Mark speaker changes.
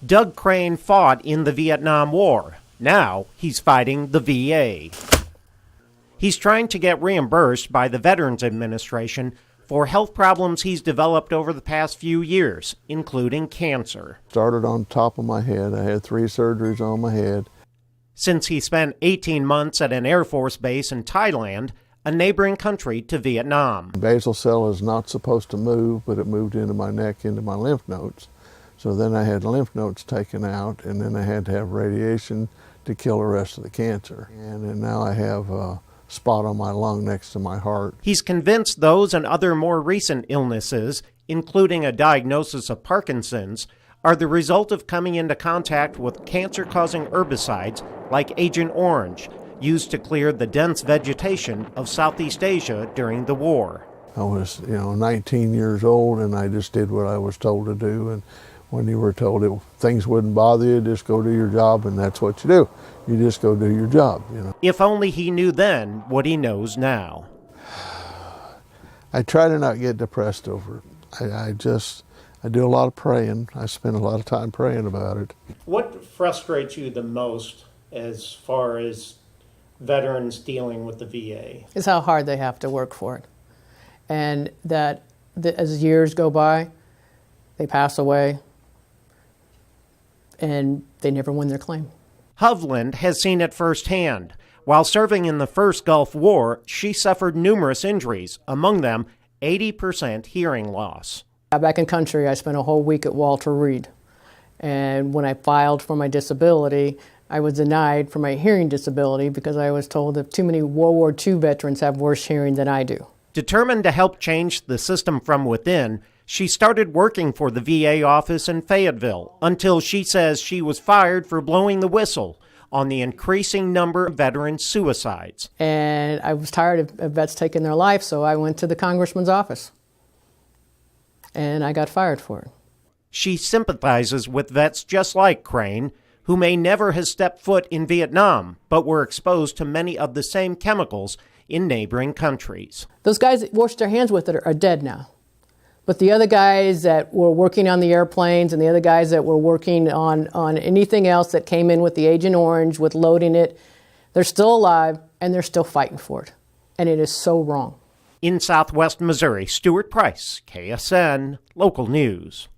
Speaker 1: Doug Crane fought in the Vietnam War. Now he's fighting the VA. He's trying to get reimbursed by the Veterans Administration for health problems he's developed over the past few years, including cancer.
Speaker 2: Started on top of my head. I had 3 surgeries on my head.
Speaker 1: Since he spent 18 months at an Air Force base in Thailand, a neighboring country to Vietnam.
Speaker 2: Basal cell is not supposed to move, but it moved into my neck, into my lymph nodes. So then I had lymph nodes taken out, and then I had to have radiation to kill the rest of the cancer. And then now I have a spot on my lung next to my heart.
Speaker 1: He's convinced those and other more recent illnesses, including a diagnosis of Parkinson's, are the result of coming into contact with cancer-causing herbicides like Agent Orange, used to clear the dense vegetation of Southeast Asia during the war.
Speaker 2: I was, 19 years old, and I just did what I was told to do. And when you were told that things wouldn't bother you, just go do your job, and that's what you do. You just go do your job,
Speaker 1: If only he knew then what he knows now.
Speaker 2: I try to not get depressed over it. I do a lot of praying. I spend a lot of time praying about it.
Speaker 1: What frustrates you the most as far as veterans dealing with the VA?
Speaker 3: Is how hard they have to work for it. And that as years go by, they pass away, and they never win their claim.
Speaker 1: Hovland has seen it firsthand. While serving in the first Gulf War, she suffered numerous injuries, among them 80% hearing loss.
Speaker 3: Back in country, I spent a whole week at Walter Reed. And when I filed for my disability, I was denied for my hearing disability because I was told that too many World War II veterans have worse hearing than I do. Determined
Speaker 1: to help change the system from within, she started working for the VA office in Fayetteville until she says she was fired for blowing the whistle on the increasing number of veteran suicides.
Speaker 3: And I was tired of vets taking their life, so I went to the congressman's office. And I got fired for it.
Speaker 1: She sympathizes with vets just like Crane, who may never have stepped foot in Vietnam, but were exposed to many of the same chemicals in neighboring countries.
Speaker 3: Those guys that washed their hands with it are dead now. But the other guys that were working on the airplanes and the other guys that were working on anything else that came in with the Agent Orange, with loading it, they're still alive and they're still fighting for it. And it is so wrong.
Speaker 1: In Southwest Missouri, Stuart Price, KSN Local News.